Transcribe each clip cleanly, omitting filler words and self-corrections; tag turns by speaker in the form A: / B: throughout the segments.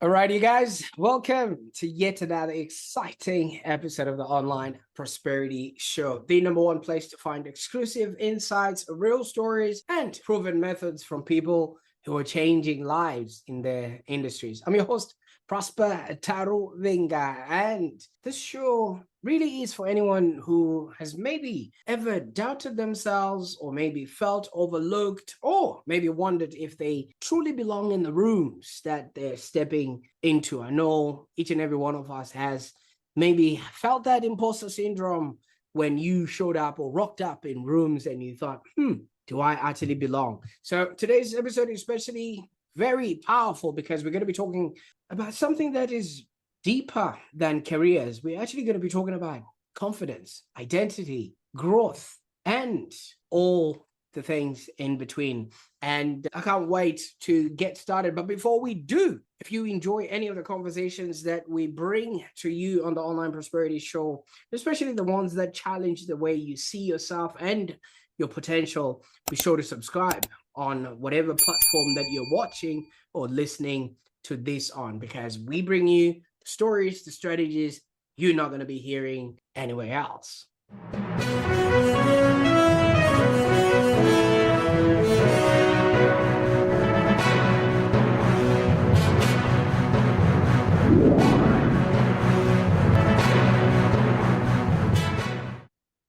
A: Alright, you guys, welcome to yet another exciting episode of the Online Prosperity Show, the number one place to find exclusive insights, real stories, and proven methods from people who are changing lives in their industries. I'm your host, Prosper Taruvinga, and this show really is for anyone who has maybe ever doubted themselves or maybe felt overlooked or maybe wondered if they truly belong in the rooms that they're stepping into. I know each and every one of us has maybe felt that imposter syndrome when you showed up or rocked up in rooms and you thought, do I actually belong? So today's episode is especially very powerful because we're going to be talking about something that is deeper than careers. We're actually going to be talking about confidence, identity, growth, and all the things in between. And I can't wait to get started. But before we do, if you enjoy any of the conversations that we bring to you on the Online Prosperity Show, especially the ones that challenge the way you see yourself and your potential, be sure to subscribe on whatever platform that you're watching or listening to this on, because we bring you the stories, the strategies you're not going to be hearing anywhere else.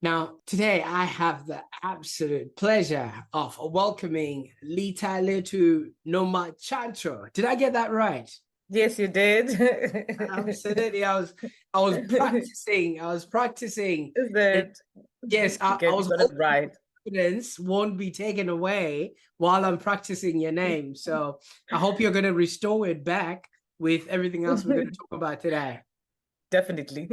A: Now, today I have the absolute pleasure of welcoming Lithalethu Nomtshatsho. Did I get that right?
B: Yes, you did.
A: Absolutely. I was practicing.
B: Is it?
A: Yes, I was
B: got it right.
A: Confidence won't be taken away while I'm practicing your name. So I hope you're going to restore it back with everything else we're going to talk about today.
B: Definitely.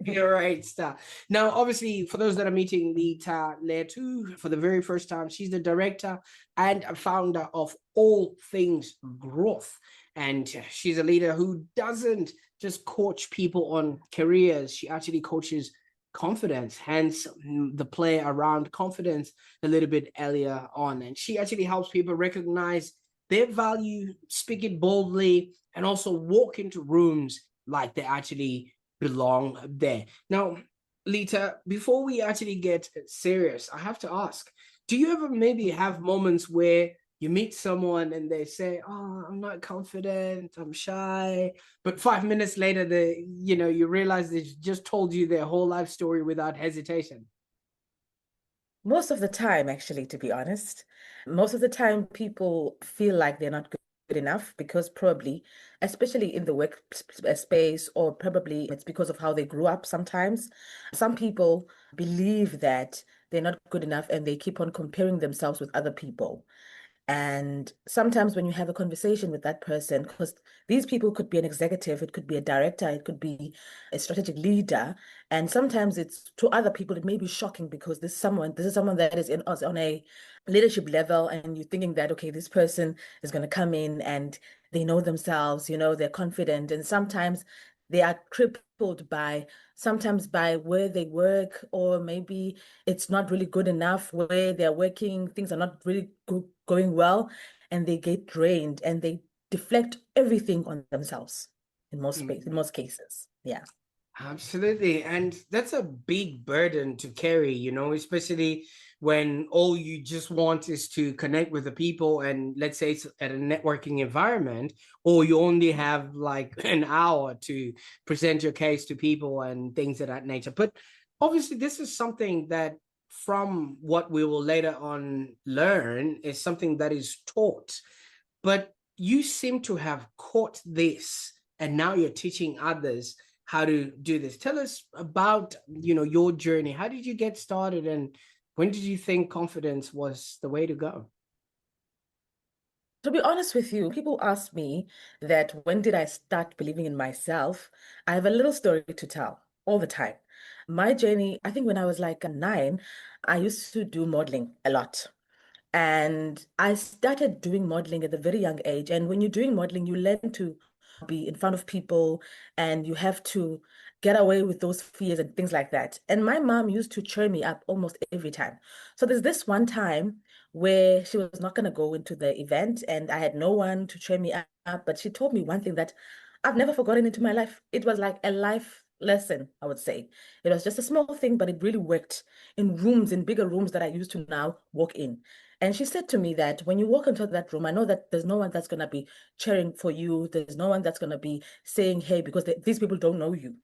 A: You're right, star. Now, obviously, for those that are meeting Lithalethu for the very first time, she's the director and a founder of AllThings Growth. And she's a leader who doesn't just coach people on careers. She actually coaches confidence, hence the play around confidence a little bit earlier on. And she actually helps people recognize their value, speak it boldly, and also walk into rooms like they actually belong there. Now, Lita, before we actually get serious, I have to ask, do you ever maybe have moments where you meet someone and they say, oh, I'm not confident, I'm shy, but 5 minutes later, you realize they just told you their whole life story without hesitation?
B: Most of the time, actually, to be honest, most of the time people feel like they're not good enough because probably, especially in the work space, or probably it's because of how they grew up sometimes. Some people believe that they're not good enough and they keep on comparing themselves with other people. And sometimes when you have a conversation with that person, because these people could be an executive, it could be a director, it could be a strategic leader. And sometimes it's to other people, it may be shocking because this is someone that is on a leadership level, and you're thinking that, okay, this person is going to come in and they know themselves, they're confident. And sometimes they are crippled by sometimes by where they work, or maybe it's not really good enough where they're working, things are not really going well, and they get drained and they deflect everything on themselves in most cases. Yeah.
A: Absolutely. And that's a big burden to carry, especially when all you just want is to connect with the people. And let's say it's at a networking environment, or you only have like an hour to present your case to people and things of that nature. But obviously, this is something that, from what we will later on learn, is something that is taught. But you seem to have caught this, and now you're teaching others how to do this. Tell us about, your journey. How did you get started, and when did you think confidence was the way to go?
B: To be honest with you, people ask me that when did I start believing in myself? I have a little story to tell all the time. My journey, I think when I was like 9, I used to do modeling a lot. And I started doing modeling at a very young age. And when you're doing modeling, you learn to be in front of people and you have to get away with those fears and things like that. And my mom used to cheer me up almost every time. So there's this one time where she was not going to go into the event and I had no one to cheer me up, but she told me one thing that I've never forgotten into my life. It was like a life lesson, I would say. It was just a small thing, but it really worked in rooms, in bigger rooms that I used to now walk in. And she said to me that when you walk into that room, I know that there's no one that's going to be cheering for you. There's no one that's going to be saying, hey, because these people don't know you.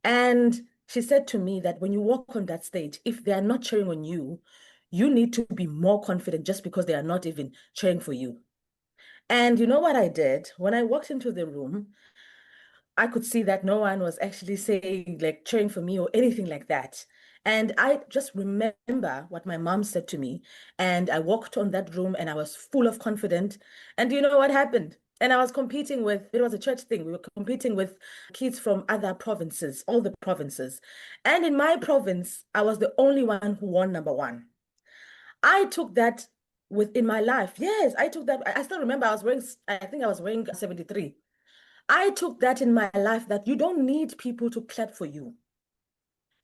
B: And she said to me that when you walk on that stage, if they are not cheering on you, you need to be more confident just because they are not even cheering for you. And you know what I did? When I walked into the room, I could see that no one was actually saying, like, cheering for me or anything like that. And I just remember what my mom said to me. And I walked on that room and I was full of confidence. And you know what happened? And I was competing with, it was a church thing. We were competing with kids from other provinces, all the provinces. And in my province, I was the only one who won number one. I took that within my life. Yes, I took that. I still remember I think I was wearing 73. I took that in my life that you don't need people to clap for you.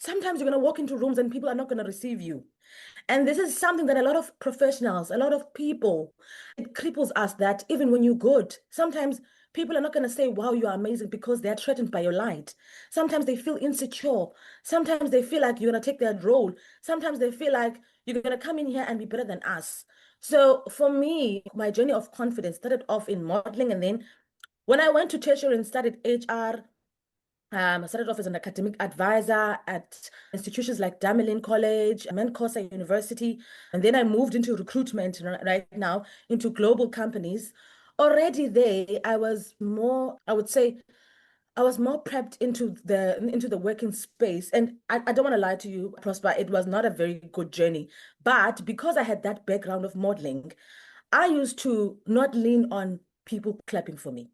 B: Sometimes you're going to walk into rooms and people are not going to receive you. And this is something that a lot of professionals, a lot of people, it cripples us that even when you're good, sometimes people are not going to say, wow, you are amazing because they're threatened by your light. Sometimes they feel insecure. Sometimes they feel like you're going to take their role. Sometimes they feel like you're going to come in here and be better than us. So for me, my journey of confidence started off in modeling. And then when I went to tertiary and studied HR, I started off as an academic advisor at institutions like Damelin College, Menkosa University, and then I moved into recruitment right now into global companies. Already there, I was more, I would say, I was more prepped into the working space. And I don't want to lie to you, Prosper, it was not a very good journey. But because I had that background of modeling, I used to not lean on people clapping for me,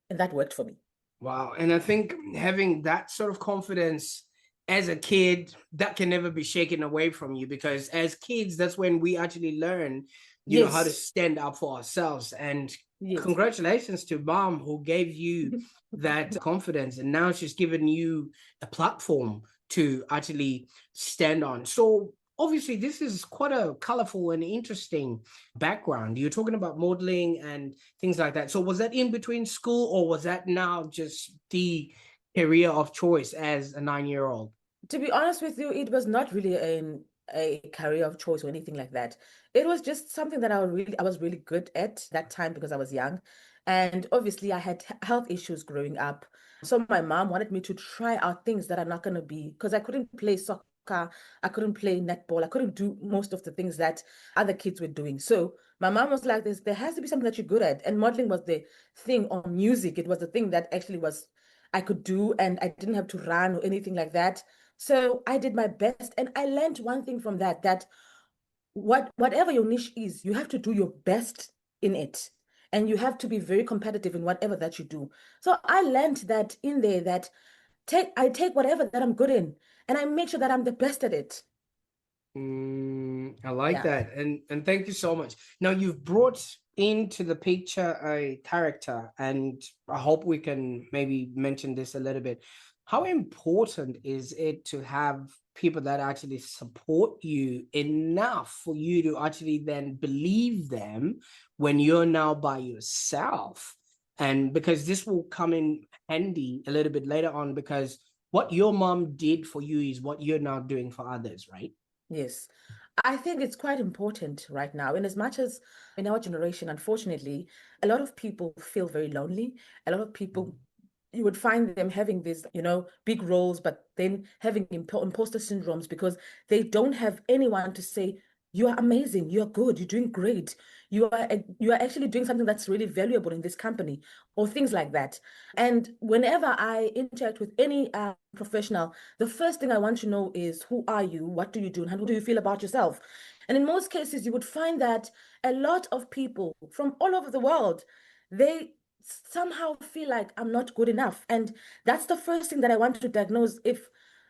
B: and that worked for me.
A: Wow. And I think having that sort of confidence as a kid, that can never be shaken away from you, because as kids, that's when we actually learn, how to
B: Yes,
A: stand up for ourselves. And
B: yes.
A: congratulations to mom who gave you that confidence. And now she's given you a platform to actually stand on. So obviously, this is quite a colorful and interesting background. You're talking about modeling and things like that. So was that in between school, or was that now just the career of choice as a 9-year-old?
B: To be honest with you, it was not really a career of choice or anything like that. It was just something that I was really good at that time because I was young. And obviously I had health issues growing up. So my mom wanted me to try out things that are not going to be, because I couldn't play soccer, I couldn't play netball, I couldn't do most of the things that other kids were doing. So my mom was like, there has to be something that you're good at. And modeling was the thing, or music. It was the thing that actually was I could do, and I didn't have to run or anything like that. So I did my best, and I learned one thing from that whatever your niche is, you have to do your best in it. And you have to be very competitive in whatever that you do. So I learned that in there that I take whatever that I'm good in and I make sure that I'm the best at it.
A: I like
B: Yeah.
A: that. And thank you so much. Now you've brought into the picture a character, and I hope we can maybe mention this a little bit. How important is it to have people that actually support you enough for you to actually then believe them when you're now by yourself? And because this will come in handy a little bit later on, because what your mom did for you is what you're now doing for others, right?
B: Yes. I think it's quite important right now, in as much as in our generation, unfortunately, a lot of people feel very lonely. A lot of people, you would find them having these, big roles, but then having imposter syndromes because they don't have anyone to say, you are amazing, you're good, you're doing great, you are actually doing something that's really valuable in this company, or things like that. And whenever I interact with any professional, the first thing I want to know is, who are you? What do you do? And how do you feel about yourself? And in most cases, you would find that a lot of people from all over the world, they somehow feel like I'm not good enough. And that's the first thing that I want to diagnose. If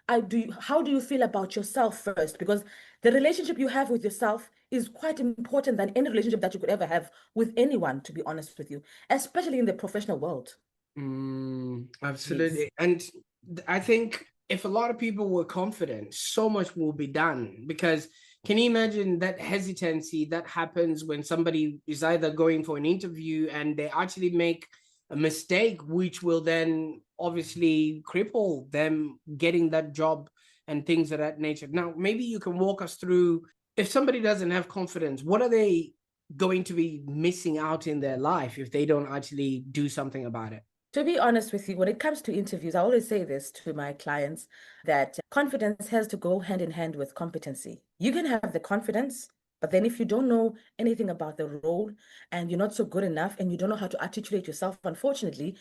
B: I do, how do you feel about yourself first? Because the relationship you have with yourself is quite important than any relationship that you could ever have with anyone, to be honest with you, especially in the professional world. Yes.
A: Absolutely. And I think if a lot of people were confident, so much will be done, because Can you imagine that hesitancy that happens when somebody is either going for an interview and they actually make a mistake, which will then obviously cripple them getting that job and things of that nature? Now, maybe you can walk us through, if somebody doesn't have confidence, what are they going to be missing out in their life if they don't actually do something about it?
B: To be honest with you, when it comes to interviews, I always say this to my clients that confidence has to go hand in hand with competency. You can have the confidence, but then if you don't know anything about the role and you're not so good enough and you don't know how to articulate yourself, unfortunately,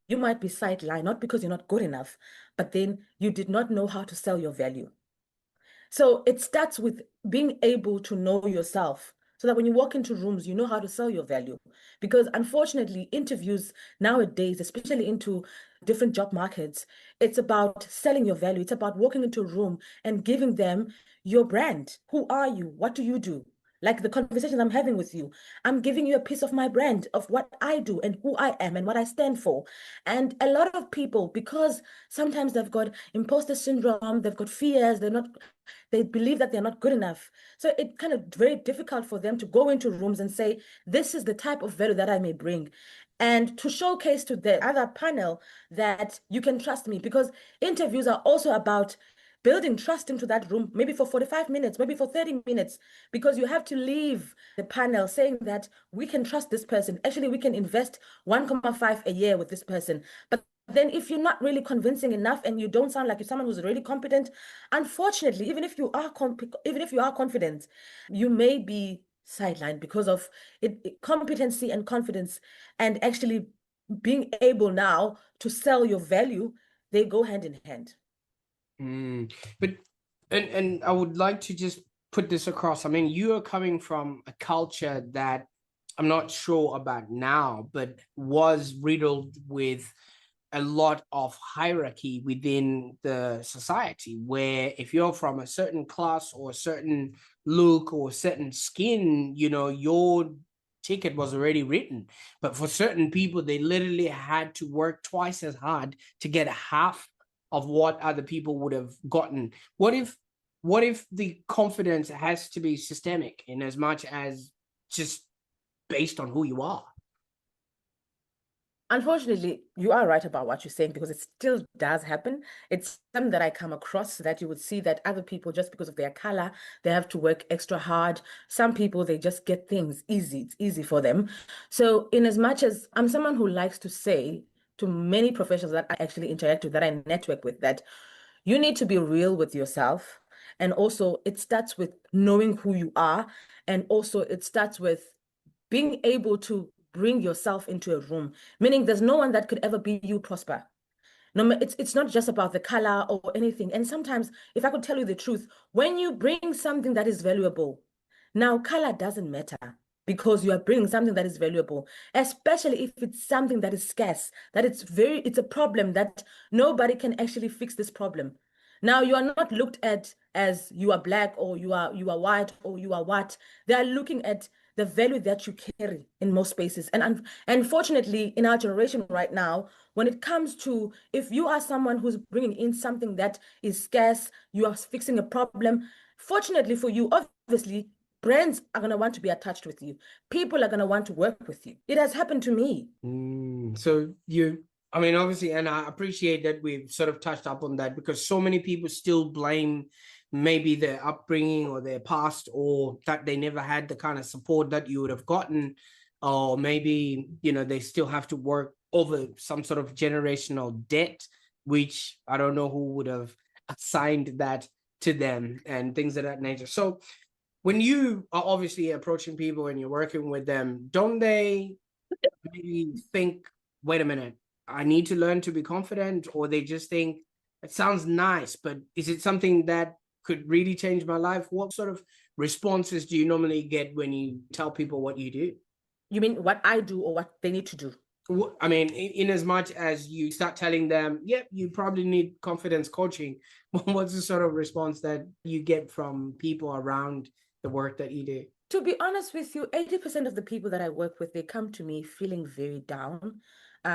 B: you might be sidelined, not because you're not good enough, but then you did not know how to sell your value. So it starts with being able to know yourself so that when you walk into rooms, you know how to sell your value. Because unfortunately, interviews nowadays, especially into different job markets, it's about selling your value. It's about walking into a room and giving them your brand. Who are you? What do you do? Like the conversations I'm having with you, I'm giving you a piece of my brand, of what I do and who I am and what I stand for. And a lot of people, because sometimes they've got imposter syndrome, they've got fears, they believe that they're not good enough. So it's kind of very difficult for them to go into rooms and say, this is the type of value that I may bring. And to showcase to the other panel that you can trust me, because interviews are also about building trust into that room, maybe for 45 minutes, maybe for 30 minutes, because you have to leave the panel saying that we can trust this person. Actually, we can invest 1.5 a year with this person. But then if you're not really convincing enough and you don't sound like you're someone who's really competent, unfortunately, even if you are confident, you may be sidelined because of competency and confidence and actually being able now to sell your value, they go hand in hand.
A: But and I would like to just put this across. I mean, you are coming from a culture that I'm not sure about now, but was riddled with a lot of hierarchy within the society, where if you're from a certain class or a certain look or a certain skin, you know, your ticket was already written. But for certain people, they literally had to work twice as hard to get half of what other people would have gotten. What if the confidence has to be systemic in as much as just based on who you are?
B: Unfortunately, you are right about what you're saying because it still does happen. It's something that I come across that you would see that other people, just because of their color, they have to work extra hard. Some people, they just get things easy. It's easy for them. So, in as much as I'm someone who likes to say to many professionals that I actually interact with, that I network with, that you need to be real with yourself. And also, it starts with knowing who you are. And also, it starts with being able to bring yourself into a room, meaning there's no one that could ever be you, Prosper. No, it's not just about the color or anything. And sometimes, if I could tell you the truth, when you bring something that is valuable, now color doesn't matter because you are bringing something that is valuable, especially if it's something that is scarce, that it's a problem that nobody can actually fix this problem. Now you are not looked at as you are black or you are white or you are what. They are looking at the value that you carry in most spaces. And unfortunately, in our generation right now, when it comes to if you are someone who's bringing in something that is scarce, you are fixing a problem. Fortunately for you, obviously, brands are going to want to be attached with you. People are going to want to work with you. It has happened to me.
A: So I mean, obviously, and I appreciate that we've sort of touched up on that because so many people still blame maybe their upbringing or their past or that they never had the kind of support that you would have gotten. Or maybe, you know, they still have to work over some sort of generational debt, which I don't know who would have assigned that to them and things of that nature. So when you are obviously approaching people and you're working with them, don't they maybe think, wait a minute, I need to learn to be confident? Or they just think, it sounds nice, but is it something that could really change my life? What sort of responses do you normally get when you tell people what you do?
B: You mean what I do or what they need to do?
A: I mean, in as much as you start telling them, yep, you probably need confidence coaching, what's the sort of response that you get from people around the work that you do?
B: To be honest with you, 80% of the people that I work with, they come to me feeling very down.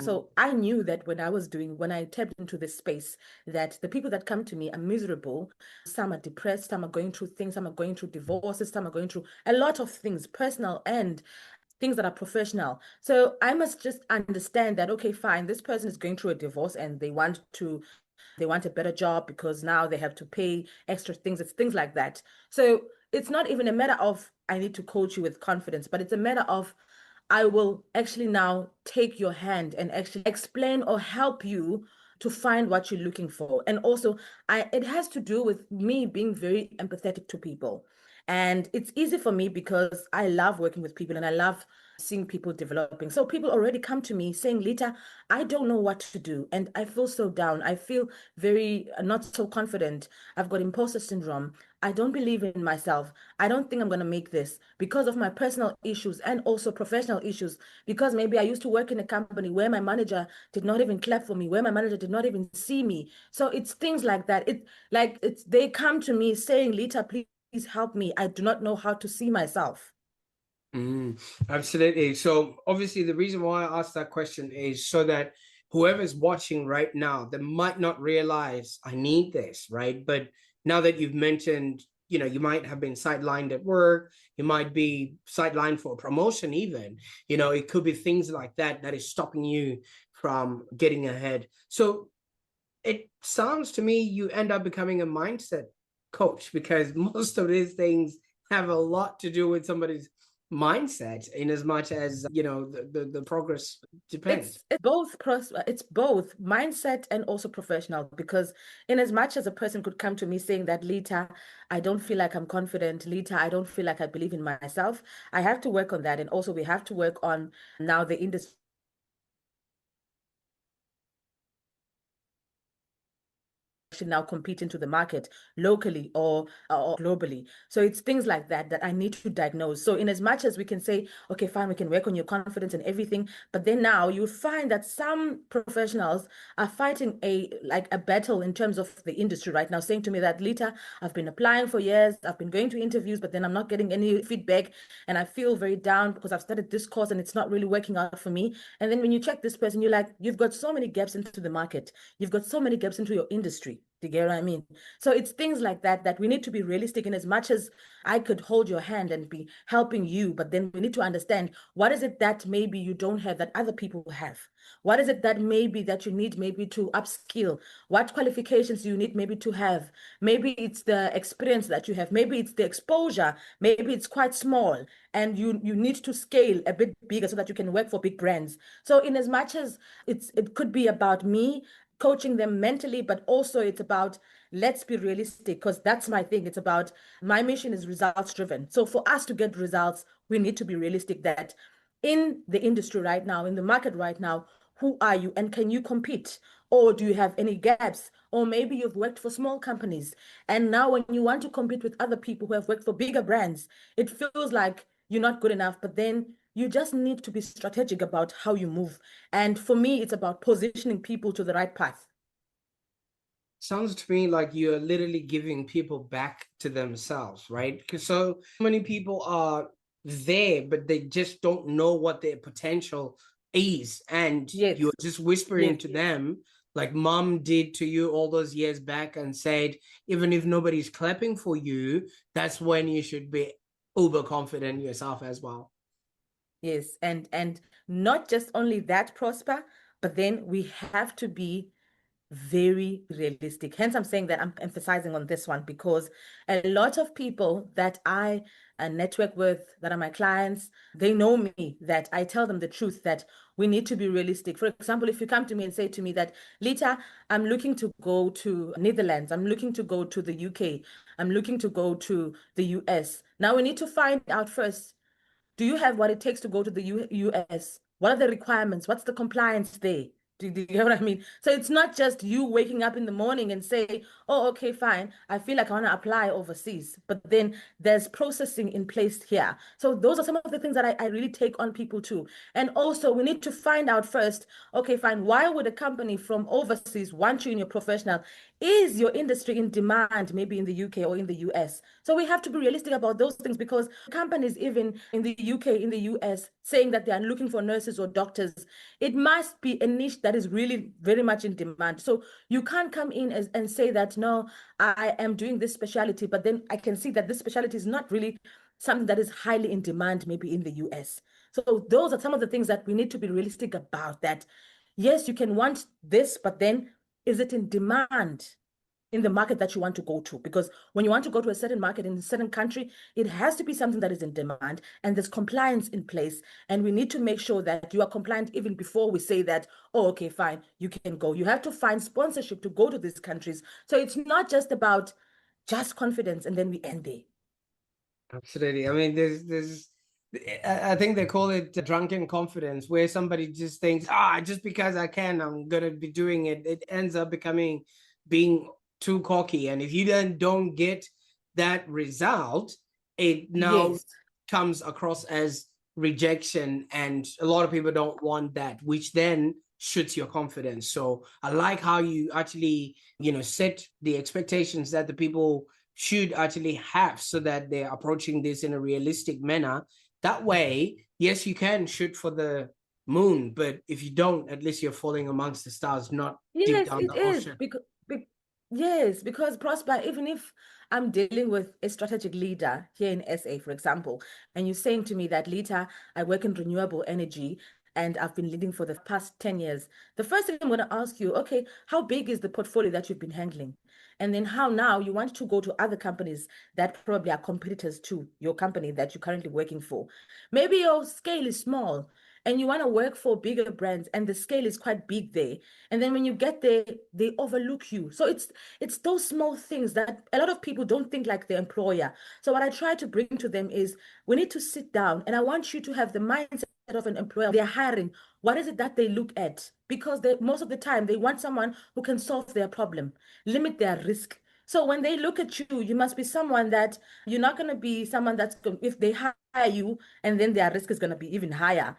B: So I knew that when I tapped into this space, that the people that come to me are miserable. Some are depressed, some are going through things, some are going through divorces, some are going through a lot of things, personal and things that are professional. So I must just understand that, okay, fine, this person is going through a divorce and they want a better job because now they have to pay extra things. It's things like that. So it's not even a matter of I need to coach you with confidence, but it's a matter of I will actually now take your hand and actually explain or help you to find what you're looking for. And also, it has to do with me being very empathetic to people. And it's easy for me because I love working with people and I love seeing people developing. So people already come to me saying, Lita, I don't know what to do. And I feel so down. I feel very not so confident. I've got imposter syndrome. I don't believe in myself. I don't think I'm going to make this because of my personal issues and also professional issues. Because maybe I used to work in a company where my manager did not even clap for me, where my manager did not even see me. So it's things like that. They come to me saying, Lita, please help me. I do not know how to see myself.
A: Absolutely. So obviously the reason why I asked that question is so that whoever's watching right now, they might not realize I need this, right? But now that you've mentioned, you might have been sidelined at work, you might be sidelined for a promotion even, it could be things like that that is stopping you from getting ahead. So it sounds to me you end up becoming a mindset coach because most of these things have a lot to do with somebody's mindset in as much as the progress depends.
B: It's both mindset and also professional, because in as much as a person could come to me saying that, Lita, I don't feel like I'm confident, Lita, I don't feel like I believe in myself, I have to work on that. And also we have to work on now the industry now compete into the market locally or globally. So it's things like that that I need to diagnose. So in as much as we can say, okay, fine, we can work on your confidence and everything, but then now you find that some professionals are fighting a battle in terms of the industry right now, saying to me that, Lita, I've been applying for years, I've been going to interviews, but then I'm not getting any feedback, and I feel very down because I've started this course and it's not really working out for me. And then when you check this person, you're like, you've got so many gaps into the market, you've got so many gaps into your industry. Do you get what I mean? So it's things like that that we need to be realistic in. As much as I could hold your hand and be helping you, but then we need to understand, what is it that maybe you don't have that other people have? What is it that maybe that you need maybe to upskill? What qualifications do you need maybe to have? Maybe it's the experience that you have. Maybe it's the exposure. Maybe it's quite small and you need to scale a bit bigger so that you can work for big brands. So in as much as it could be about me coaching them mentally, but also it's about, let's be realistic, because that's my thing. It's about, my mission is results driven. So for us to get results, we need to be realistic that in the industry right now, in the market right now, who are you and can you compete? Or do you have any gaps? Or maybe you've worked for small companies and now when you want to compete with other people who have worked for bigger brands, it feels like you're not good enough, but then you just need to be strategic about how you move. And for me, it's about positioning people to the right path.
A: Sounds to me like you're literally giving people back to themselves, right? Because so many people are there, but they just don't know what their potential is. And
B: Yes,
A: you're just whispering
B: yes,
A: to them, like mom did to you all those years back, and said, even if nobody's clapping for you, that's when you should be uber confident yourself as well.
B: yes. And not just only that, Prosper, but then we have to be very realistic. Hence, I'm saying that I'm emphasizing on this one because a lot of people that I network with, that are my clients, they know me, that I tell them the truth that we need to be realistic. For example, if you come to me and say to me that, Lita, I'm looking to go to Netherlands, I'm looking to go to the UK, I'm looking to go to the US. Now we need to find out first, do you have what it takes to go to the US? What are the requirements? What's the compliance there? Do you get what I mean? So it's not just you waking up in the morning and say, oh, okay, fine. I feel like I want to apply overseas. But then there's processing in place here. So those are some of the things that I really take on people too. And also, we need to find out first, okay, fine, why would a company from overseas want you in your professional? Is your industry in demand, maybe in the UK or in the US? So we have to be realistic about those things, because companies, even in the UK, in the US, saying that they are looking for nurses or doctors, it must be a niche that is really very much in demand. So you can't come in and say that, no, I am doing this specialty, but then I can see that this specialty is not really something that is highly in demand, maybe in the US. So those are some of the things that we need to be realistic about, that yes, you can want this, but then is it in demand in the market that you want to go to? Because when you want to go to a certain market in a certain country, it has to be something that is in demand and there's compliance in place. And we need to make sure that you are compliant even before we say that, oh, okay, fine, you can go. You have to find sponsorship to go to these countries. So it's not just about just confidence and then we end there.
A: Absolutely. I mean, I think they call it drunken confidence, where somebody just thinks, just because I can, I'm gonna be doing it. It ends up being too cocky, and if you then don't get that result, it now
B: Yes.
A: comes across as rejection, and a lot of people don't want that, which then shoots your confidence. So I like how you actually, set the expectations that the people should actually have, so that they're approaching this in a realistic manner. That way, yes, you can shoot for the moon, but if you don't, at least you're falling amongst the stars, not deep
B: Yes,
A: down
B: it
A: the
B: is.
A: ocean.
B: Yes, because Prosper, even if I'm dealing with a strategic leader here in SA, for example, and you're saying to me that, Lita, I work in renewable energy and I've been leading for the past 10 years, the first thing I'm going to ask you, okay, how big is the portfolio that you've been handling? And then how now you want to go to other companies that probably are competitors to your company that you're currently working for. Maybe your scale is small and you want to work for bigger brands and the scale is quite big there. And then when you get there, they overlook you. So it's those small things that a lot of people don't think like the employer. So what I try to bring to them is, we need to sit down and I want you to have the mindset of an employer. They're hiring. What is it that they look at? Because most of the time they want someone who can solve their problem, limit their risk. So when they look at you, you must be someone that you're not going to be someone that's going, if they hire you and then their risk is going to be even higher,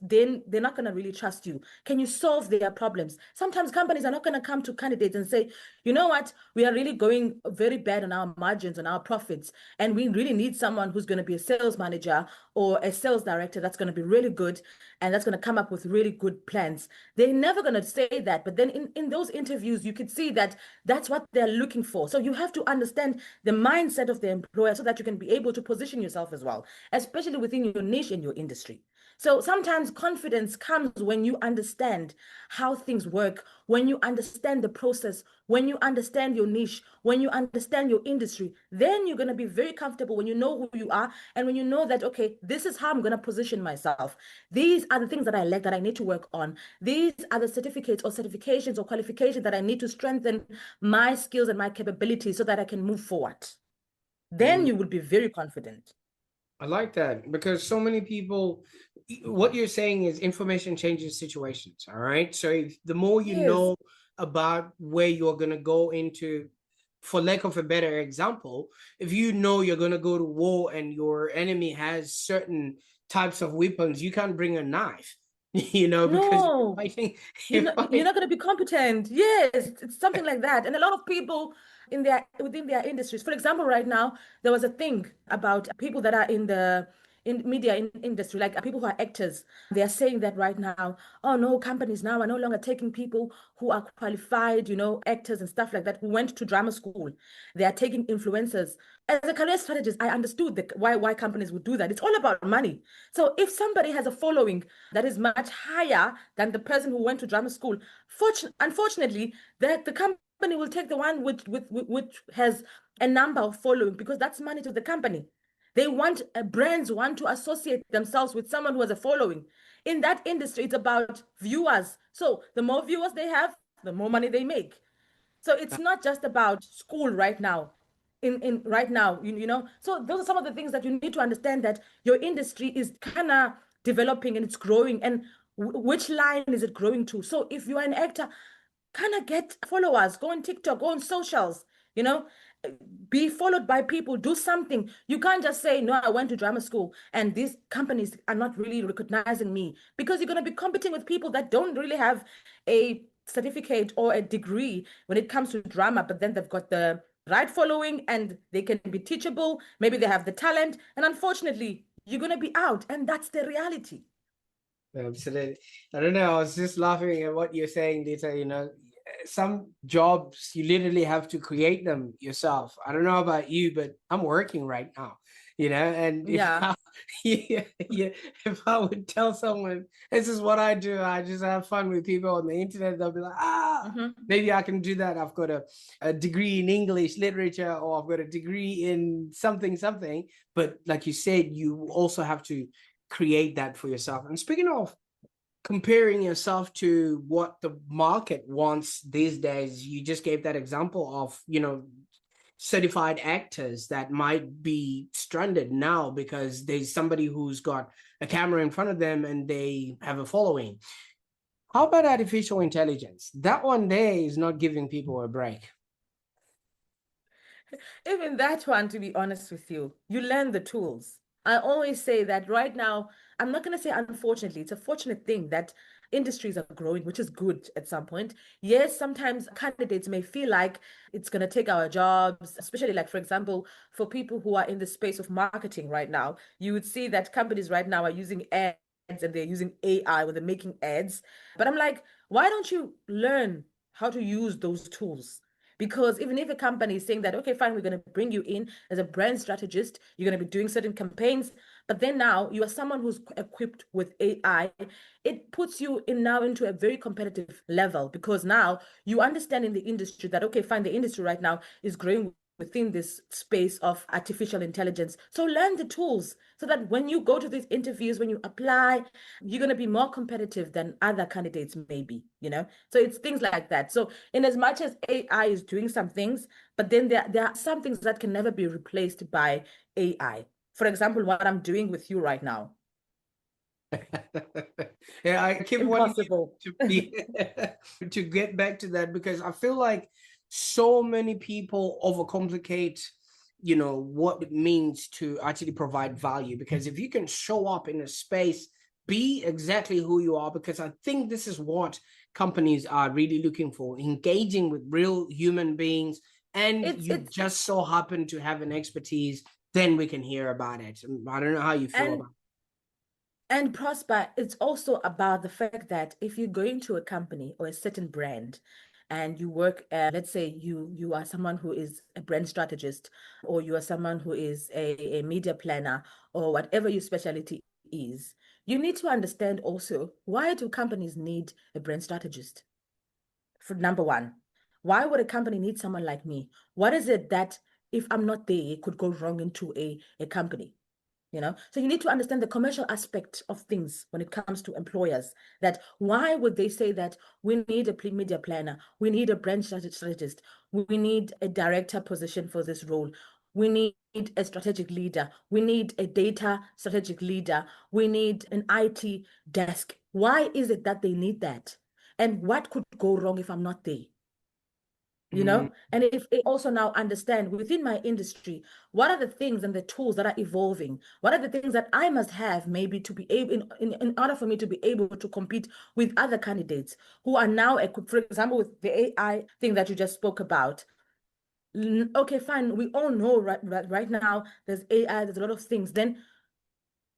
B: then they're not going to really trust you. Can you solve their problems? Sometimes companies are not going to come to candidates and say, you know what, we are really going very bad on our margins, on our profits, and we really need someone who's going to be a sales manager or a sales director that's going to be really good and that's going to come up with really good plans. They're never going to say that. But then in those interviews, you could see that that's what they're looking for. So you have to understand the mindset of the employer so that you can be able to position yourself as well, especially within your niche in your industry. So sometimes confidence comes when you understand how things work, when you understand the process, when you understand your niche, when you understand your industry. Then you're going to be very comfortable when you know who you are and when you know that, okay, this is how I'm going to position myself. These are the things that I lack that I need to work on. These are the certificates or certifications or qualifications that I need to strengthen my skills and my capabilities so that I can move forward. Then
A: Mm.
B: you will be very confident.
A: I like that, because so many people, what you're saying is information changes situations. All right. So if the more you
B: Yes.
A: know about where you're going to go into, for lack of a better example, if you know you're going to go to war and your enemy has certain types of weapons, you can't bring a knife, because
B: No.
A: you're
B: You're
A: fighting.
B: not going to be competent. Yes, it's something like that. And a lot of people within their industries. For example, right now there was a thing about people that are in media industry, like people who are actors. They are saying that right now, oh no, companies now are no longer taking people who are qualified, actors and stuff like that, who went to drama school. They are taking influencers. As a career strategist, I understood why companies would do that. It's all about money. So if somebody has a following that is much higher than the person who went to drama school, unfortunately, the company will take the one which has a number of following, because that's money to the company. They want brands want to associate themselves with someone who has a following. In that industry, it's about viewers. So the more viewers they have, the more money they make. So it's not just about school right now. In right now, So those are some of the things that you need to understand, that your industry is kind of developing and it's growing. And Which line is it growing to? So if you are an actor, kind of get followers, go on TikTok, go on socials, you know, be followed by people, do something. You can't just say, no, I went to drama school and these companies are not really recognizing me, because you're going to be competing with people that don't really have a certificate or a degree when it comes to drama, but then they've got the right following and they can be teachable. Maybe they have the talent. And unfortunately, you're going to be out. And that's the reality.
A: Absolutely. I don't know. I was just laughing at what you're saying, Dita. You know, some jobs you literally have to create them yourself. I don't know about you, but I'm working right now. You know, and if
B: Yeah.
A: I, yeah, yeah, if I would tell someone this is what I do, I just have fun with people on the internet. They'll be like, maybe I can do that. I've got a degree in English literature, or I've got a degree in something, something. But like you said, you also have to create that for yourself. And speaking of comparing yourself to what the market wants these days, you just gave that example of, you know, certified actors that might be stranded now because there's somebody who's got a camera in front of them and they have a following. How about artificial intelligence? That one there is not giving people a break.
B: Even that one, to be honest with you, you learn the tools. I always say that right now, I'm not going to say unfortunately, it's a fortunate thing that industries are growing, which is good at some point. Yes, sometimes candidates may feel like it's going to take our jobs, especially like, for example, for people who are in the space of marketing right now, you would see that companies right now are using ads and they're using AI when they're making ads. But I'm like, why don't you learn how to use those tools? Because even if a company is saying that, okay, fine, we're going to bring you in as a brand strategist, you're going to be doing certain campaigns, but then now you are someone who's equipped with AI, it puts you in now into a very competitive level, because now you understand in the industry that, okay, fine, the industry right now is growing within this space of artificial intelligence. So learn the tools so that when you go to these interviews, when you apply, you're going to be more competitive than other candidates, maybe, you know? So it's things like that. So in as much as AI is doing some things, but then there are some things that can never be replaced by AI. For example, what I'm doing with you right now.
A: Yeah, I keep wanting
B: Impossible.
A: to be to get back to that because I feel like so many people overcomplicate, you know, what it means to actually provide value. Because if you can show up in a space, be exactly who you are, because I think this is what companies are really looking for, engaging with real human beings, and you
B: It's
A: just so happen to have an expertise, then we can hear about it. I don't know how you feel
B: and
A: about
B: And Prosper, it's also about the fact that if you go into a company or a certain brand and you work, let's say you are someone who is a brand strategist, or you are someone who is a media planner, or whatever your specialty is, you need to understand also, why do companies need a brand strategist? For number one, why would a company need someone like me? What is it that if I'm not there, could go wrong into a company? You know, so you need to understand the commercial aspect of things when it comes to employers. That why would they say that we need a media planner, we need a brand strategist, we need a director position for this role, we need a strategic leader, we need a data strategic leader, we need an IT desk? Why is it that they need that? And what could go wrong if I'm not there? You
A: it.
B: know, and if they also now understand within my industry, what are the things and the tools that are evolving, what are the things that I must have maybe to be able in order for me to be able to compete with other candidates who are now equipped, for example, with the AI thing that you just spoke about. Okay, fine, we all know right now there's AI, there's a lot of things. Then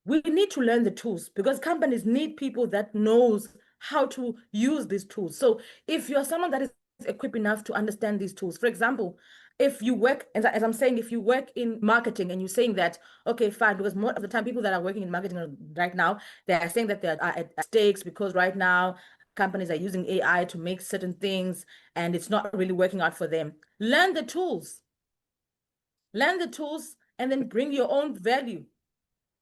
B: we need to learn the tools, because companies need people that knows how to use these tools. So if you're someone that is equipped enough to understand these tools, for example, if you work, as I'm saying, if you work in marketing and you're saying that, okay, fine, because more of the time people that are working in marketing right now, they are saying that they are at stakes because right now companies are using AI to make certain things and it's not really working out for them. Learn the tools, and then bring your own value.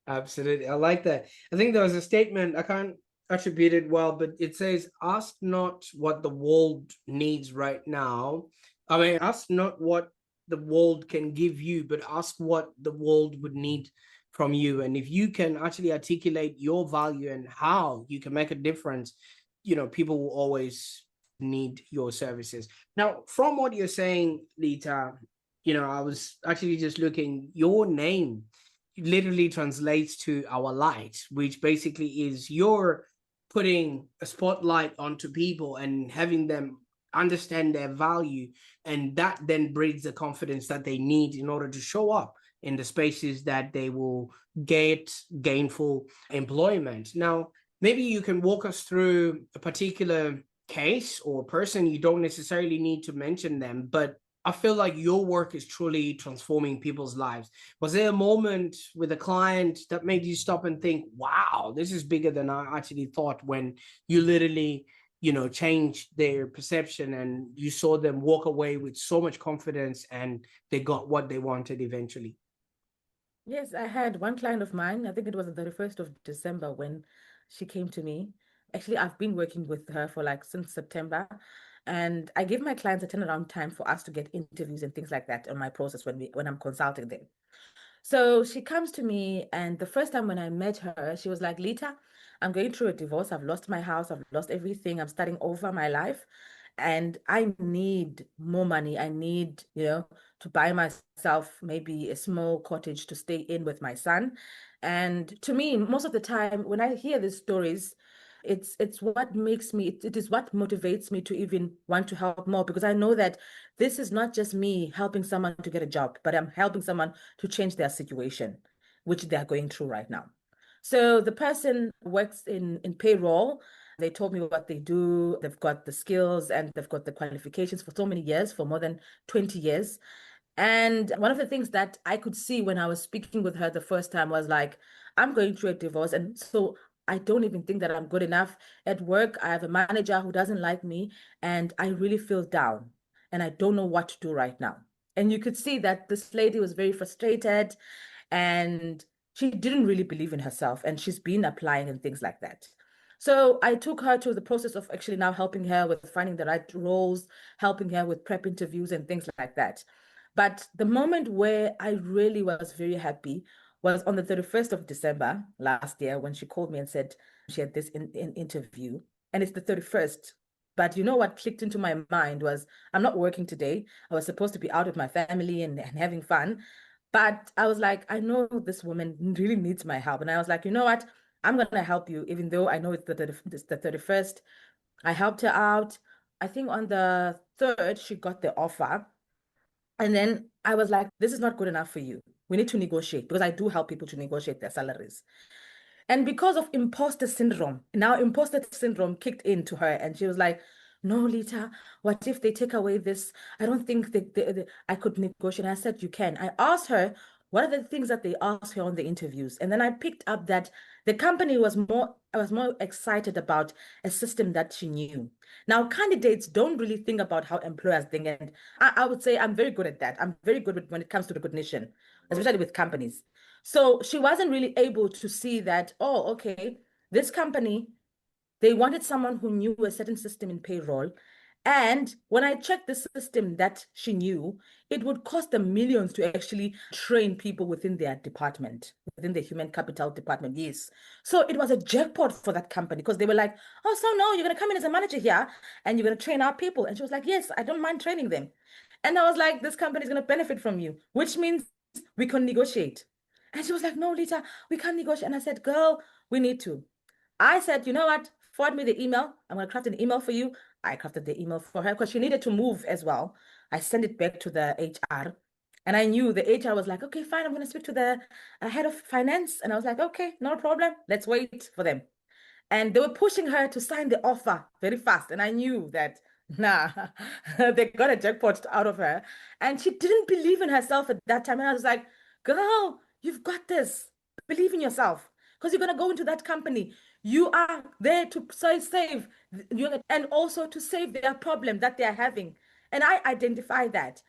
A: Absolutely. I like that. I think there was a statement, I can't attribute it well, but it says, ask not what the world needs right now. I mean, ask not what the world can give you, but ask what the world would need from you. And if you can actually articulate your value and how you can make a difference, people will always need your services. Now, from what you're saying, Lita, I was actually just looking, your name literally translates to our light, which basically is you're putting a spotlight onto people and having them understand their value, and that then brings the confidence that they need in order to show up in the spaces that they will get gainful employment. Now, maybe you can walk us through a particular case or person. You don't necessarily need to mention them, but I feel like your work is truly transforming people's lives. Was there a moment with a client that made you stop and think, wow, this is bigger than I actually thought, when you literally, changed their perception and you saw them walk away with so much confidence and they got what they wanted eventually?
B: Yes, I had one client of mine, I think it was the 31st of December when she came to me. Actually, I've been working with her for like since September, and I give my clients a turnaround time for us to get interviews and things like that on my process when I'm consulting them. So she comes to me, and the first time when I met her, she was like, Lita, I'm going through a divorce. I've lost my house. I've lost everything. I'm starting over my life. And I need more money. I need, to buy myself maybe a small cottage to stay in with my son. And to me, most of the time, when I hear these stories, it's what makes me, it is what motivates me to even want to help more, because I know that this is not just me helping someone to get a job, but I'm helping someone to change their situation, which they're going through right now. So the person works in payroll. They told me what they do. They've got the skills and they've got the qualifications for so many years, for more than 20 years. And one of the things that I could see when I was speaking with her the first time was like, I'm going through a divorce. And so I don't even think that I'm good enough at work. I have a manager who doesn't like me, and I really feel down and I don't know what to do right now. And you could see that this lady was very frustrated and she didn't really believe in herself, and she's been applying and things like that. So I took her to the process of actually now helping her with finding the right roles, helping her with prep interviews and things like that. But the moment where I really was very happy was on the 31st of December last year, when she called me and said she had this interview, and it's the 31st. But you know what clicked into my mind was, I'm not working today. I was supposed to be out with my family and having fun. But I was like, I know this woman really needs my help. And I was like, you know what? I'm going to help you, even though I know it's the 31st. I helped her out. I think on the 3rd, she got the offer. And then I was like, this is not good enough for you. We need to negotiate, because I do help people to negotiate their salaries. And because of imposter syndrome, now imposter syndrome kicked into her, and she was like, no, Lita, what if they take away this? I don't think I could negotiate. And I said, you can. I asked her, what are the things that they asked her on the interviews? And then I picked up that the company I was more excited about a system that she knew. Now, candidates don't really think about how employers think. And I would say I'm very good at that. I'm very good when it comes to recognition, especially with companies. So she wasn't really able to see that, oh, okay, this company, they wanted someone who knew a certain system in payroll. And when I checked the system that she knew, it would cost them millions to actually train people within their department, within the human capital department. Yes. So it was a jackpot for that company, because they were like, oh, so no, you're going to come in as a manager here and you're going to train our people. And she was like, yes, I don't mind training them. And I was like, this company is going to benefit from you, which means we can negotiate. And she was like, no, Lita, we can't negotiate. And I said, girl, we need to. I said, you know what? Forward me the email. I'm going to craft an email for you. I crafted the email for her because she needed to move as well. I sent it back to the HR. And I knew the HR was like, okay, fine, I'm going to speak to the head of finance. And I was like, okay, no problem. Let's wait for them. And they were pushing her to sign the offer very fast. And I knew that, nah, they got a jackpot out of her. And she didn't believe in herself at that time. And I was like, girl, you've got this. Believe in yourself. Because you're going to go into that company. You are there to save you, and also to save their problem that they are having. And I identify that.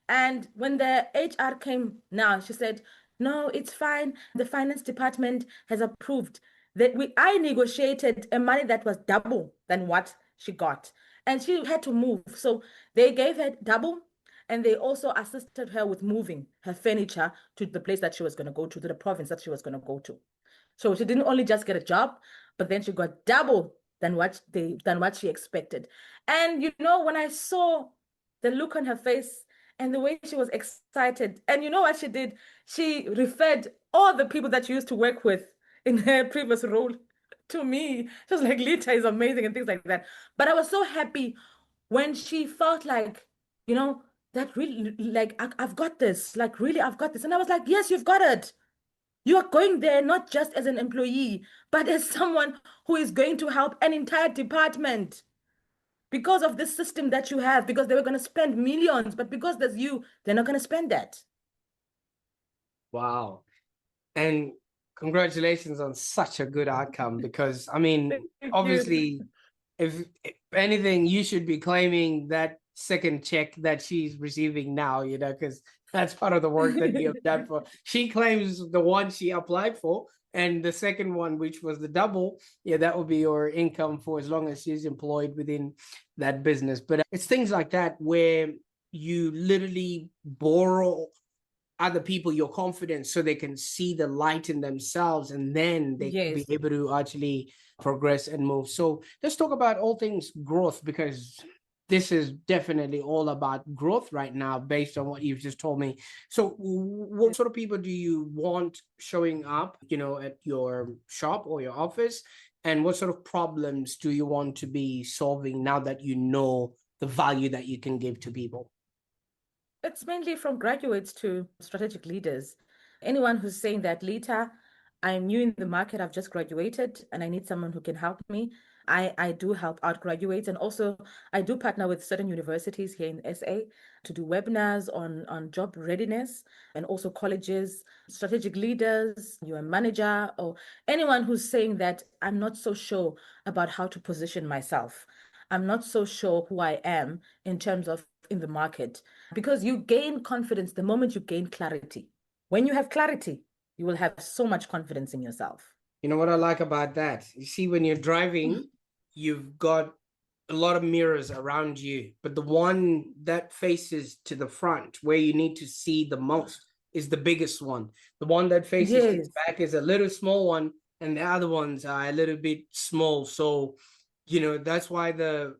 B: And when the HR came now, she said, no, it's fine. The finance department has approved that I negotiated a money that was double than what she got. And she had to move. So they gave her double. And they also assisted her with moving her furniture to the place that she was going to go to the province that she was going to go to. So she didn't only just get a job, but then she got double than what she expected. And when I saw the look on her face and the way she was excited, and you know what she did? She referred all the people that she used to work with in her previous role to me. She was like, Lita is amazing and things like that. But I was so happy when she felt like, that really, like, I've got this, like, really, I've got this. And I was like, yes, you've got it. You are going there not just as an employee, but as someone who is going to help an entire department because of this system that you have, because they were going to spend millions, but because there's you, they're not going to spend that.
A: Wow. And congratulations on such a good outcome, because I mean,
B: Thank you.
A: obviously, if anything, you should be claiming that second check that she's receiving now, because that's part of the work that you have done for. She claims the one she applied for, and the second one, which was the double, that will be your income for as long as she's employed within that business. But it's things like that where you literally borrow other people your confidence so they can see the light in themselves, and then they can be
B: Yes.
A: able to actually progress and move. So let's talk about all things growth, because this is definitely all about growth right now based on what you've just told me. So what sort of people do you want showing up, at your shop or your office? And what sort of problems do you want to be solving now that you know the value that you can give to people?
B: It's mainly from graduates to strategic leaders. Anyone who's saying that, Lita, I'm new in the market, I've just graduated, and I need someone who can help me. I do help out graduates, and also I do partner with certain universities here in SA to do webinars on job readiness, and also colleges, strategic leaders, you're a manager, or anyone who's saying that I'm not so sure about how to position myself. I'm not so sure who I am in terms of in the market, because you gain confidence the moment you gain clarity. When you have clarity, you will have so much confidence in yourself.
A: You know what I like about that? You see, when you're driving, you've got a lot of mirrors around you, but the one that faces to the front, where you need to see the most, is the biggest one. The one that faces to the
B: Yes,
A: back is a little small one, and the other ones are a little bit small. So, that's why the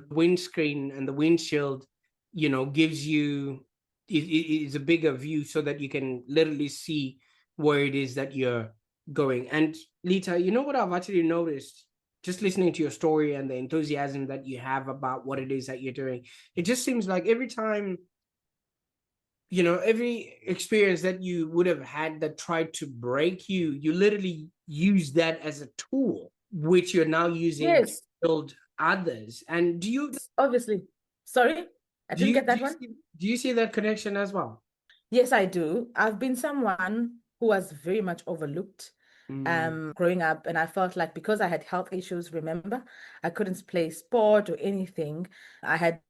A: windscreen and the windshield, gives you is a bigger view so that you can literally see where it is that you're going. And Lita, you know what I've actually noticed just listening to your story and the enthusiasm that you have about what it is that you're doing? It just seems like every time, every experience that you would have had that tried to break you, you literally use that as a tool, which you're now using to
B: yes,
A: build others. And
B: obviously. Sorry, I
A: do
B: didn't
A: you
B: get
A: do
B: that
A: you
B: one.
A: see, do you see that connection as well?
B: Yes, I do. I've been someone who was very much overlooked
A: Mm.
B: growing up, and I felt like because I had health issues, remember, I couldn't play sport or anything. I had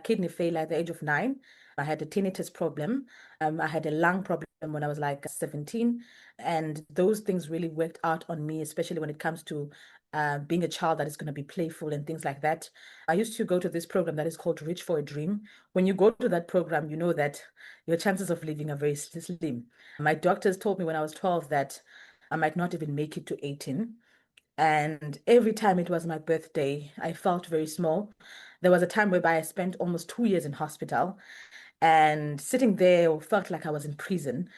B: kidney failure at the age of 9. I had a tinnitus problem. I had a lung problem when I was like 17, and those things really worked out on me, especially when it comes to being a child that is going to be playful and things like that. I used to go to this program that is called Reach for a Dream. When you go to that program, you know that your chances of living are very slim. My doctors told me when I was 12 that I might not even make it to 18. And every time it was my birthday, I felt very small. There was a time whereby I spent almost 2 years in hospital, and sitting there felt like I was in prison.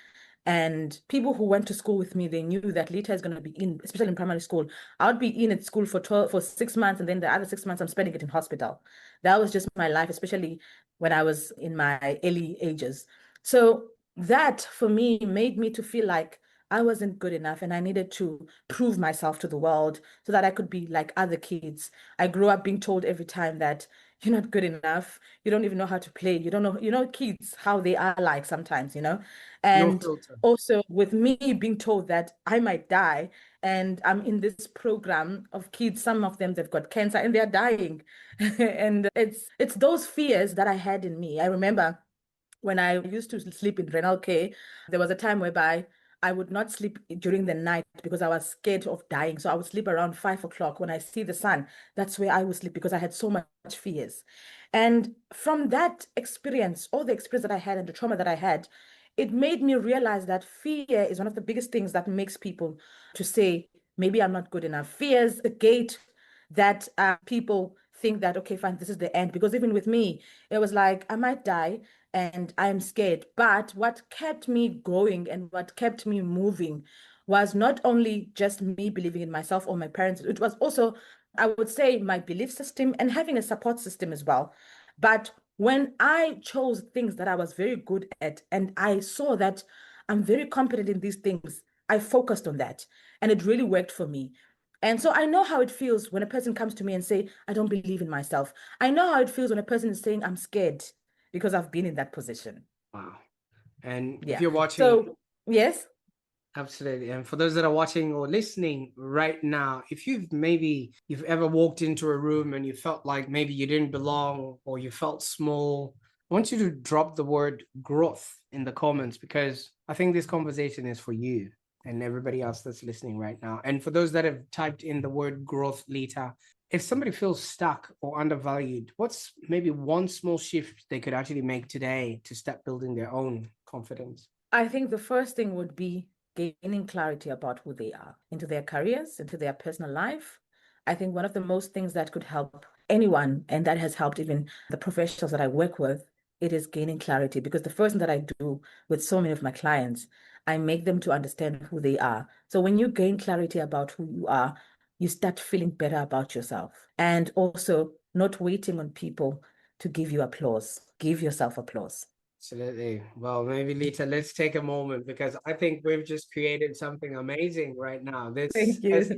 B: And people who went to school with me, they knew that Lita is going to be in, especially in primary school. I would be in at school for 6 months, and then the other 6 months I'm spending it in hospital. That was just my life, especially when I was in my early ages. So that for me made me to feel like I wasn't good enough, and I needed to prove myself to the world so that I could be like other kids. I grew up being told every time that you're not good enough. You don't even know how to play. You don't know, kids, how they are like sometimes.
A: No
B: And
A: filter.
B: also with me being told that I might die, and I'm in this program of kids, some of them they've got cancer and they're dying. And it's those fears that I had in me. I remember when I used to sleep in renal care, there was a time whereby I would not sleep during the night because I was scared of dying. So I would sleep around 5 o'clock when I see the sun. That's where I would sleep because I had so much fears. And from that experience, all the experience that I had and the trauma that I had, it made me realize that fear is one of the biggest things that makes people to say, maybe I'm not good enough. Fear is a gate that people think that, okay, fine, this is the end. Because even with me, it was like, I might die and I'm scared. But what kept me going and what kept me moving was not only just me believing in myself or my parents, it was also, I would say, my belief system and having a support system as well. But when I chose things that I was very good at and I saw that I'm very competent in these things, I focused on that and it really worked for me. And so I know how it feels when a person comes to me and say, I don't believe in myself. I know how it feels when a person is saying, I'm scared because I've been in that position.
A: Wow. And if
B: Yeah.
A: you're watching,
B: So, yes.
A: absolutely. And for those that are watching or listening right now, if you've ever walked into a room and you felt like maybe you didn't belong or you felt small, I want you to drop the word growth in the comments, because I think this conversation is for you and everybody else that's listening right now. And for those that have typed in the word growth later, if somebody feels stuck or undervalued, what's maybe one small shift they could actually make today to start building their own confidence?
B: I think the first thing would be gaining clarity about who they are into their careers, into their personal life. I think one of the most things that could help anyone, and that has helped even the professionals that I work with, it is gaining clarity. Because the first thing that I do with so many of my clients, I make them to understand who they are. So when you gain clarity about who you are, you start feeling better about yourself. And also not waiting on people to give you applause. Give yourself applause.
A: Absolutely. Well, maybe Lita, let's take a moment, because I think we've just created something amazing right now. This
B: Thank you.
A: has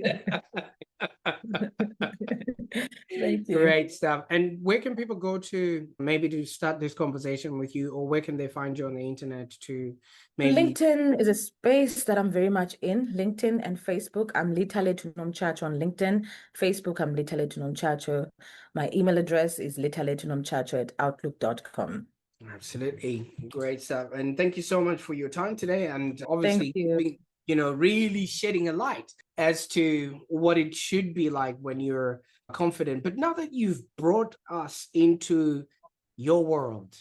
B: Thank you.
A: great stuff. And where can people go to maybe to start this conversation with you, or where can they find you on the internet to maybe?
B: LinkedIn is a space that I'm very much in. LinkedIn and Facebook. I'm Lithalethu Nomtshatsho on LinkedIn. Facebook, I'm Lithalethu Nomtshatsho. My email address is lithalethunomtshatsho@outlook.com.
A: Absolutely. Great stuff. And thank you so much for your time today. And
B: Thank
A: obviously,
B: you.
A: really shedding a light as to what it should be like when you're confident. But now that you've brought us into your world,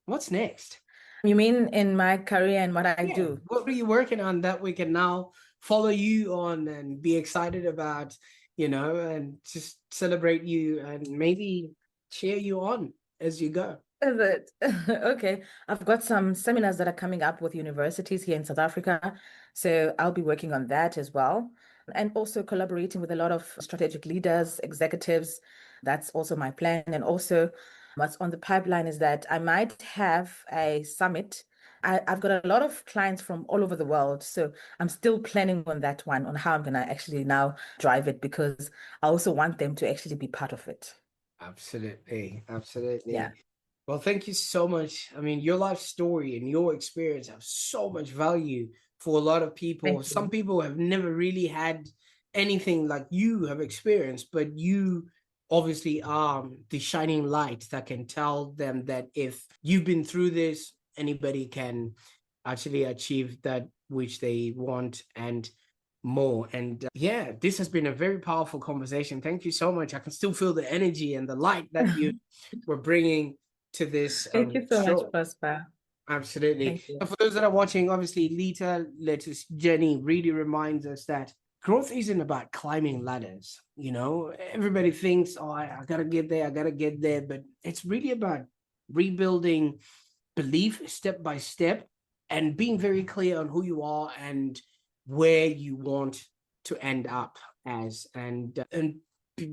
A: what's next?
B: You mean in my career and what I
A: Yeah.
B: do?
A: What are you working on that we can now follow you on and be excited about, and just celebrate you and maybe cheer you on as you go?
B: Is it? Okay. I've got some seminars that are coming up with universities here in South Africa. So I'll be working on that as well. And also collaborating with a lot of strategic leaders, executives. That's also my plan. And also, what's on the pipeline is that I might have a summit. I've got a lot of clients from all over the world. So I'm still planning on that one, on how I'm going to actually now drive it, because I also want them to actually be part of it.
A: Absolutely. Absolutely.
B: Yeah.
A: Well, thank you so much. I mean, your life story and your experience have so much value for a lot of people.
B: Thank
A: Some
B: you.
A: people have never really had anything like you have experienced, but you obviously are the shining light that can tell them that if you've been through this, anybody can actually achieve that which they want and more. And yeah, this has been a very powerful conversation. Thank you so much. I can still feel the energy and the light that you were bringing to this
B: Thank you so much,
A: show.
B: Prosper.
A: Absolutely.
B: Thank you.
A: And for those that are watching, obviously, Lithalethu's journey really reminds us that growth isn't about climbing ladders. Everybody thinks, oh, I got to get there, I got to get there. But it's really about rebuilding belief step by step and being very clear on who you are and where you want to end up as. And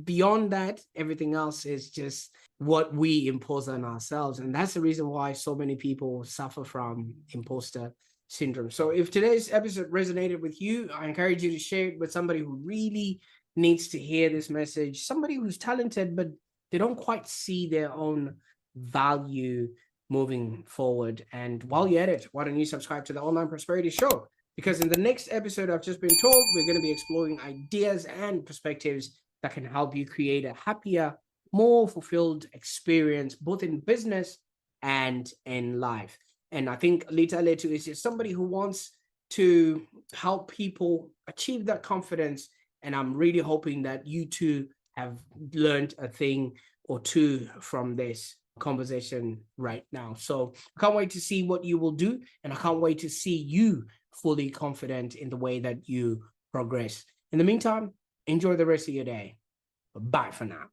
A: beyond that, everything else is just what we impose on ourselves. And that's the reason why so many people suffer from imposter syndrome. So if today's episode resonated with you, I encourage you to share it with somebody who really needs to hear this message, somebody who's talented, but they don't quite see their own value moving forward. And while you're at it, why don't you subscribe to the Online Prosperity Show? Because in the next episode, I've just been told, we're going to be exploring ideas and perspectives that can help you create a happier, more fulfilled experience, both in business and in life. And I think Lithalethu is just somebody who wants to help people achieve that confidence. And I'm really hoping that you too have learned a thing or two from this. conversation right now. So I can't wait to see what you will do, and I can't wait to see you fully confident in the way that you progress. In the meantime, enjoy the rest of your day. Bye for now.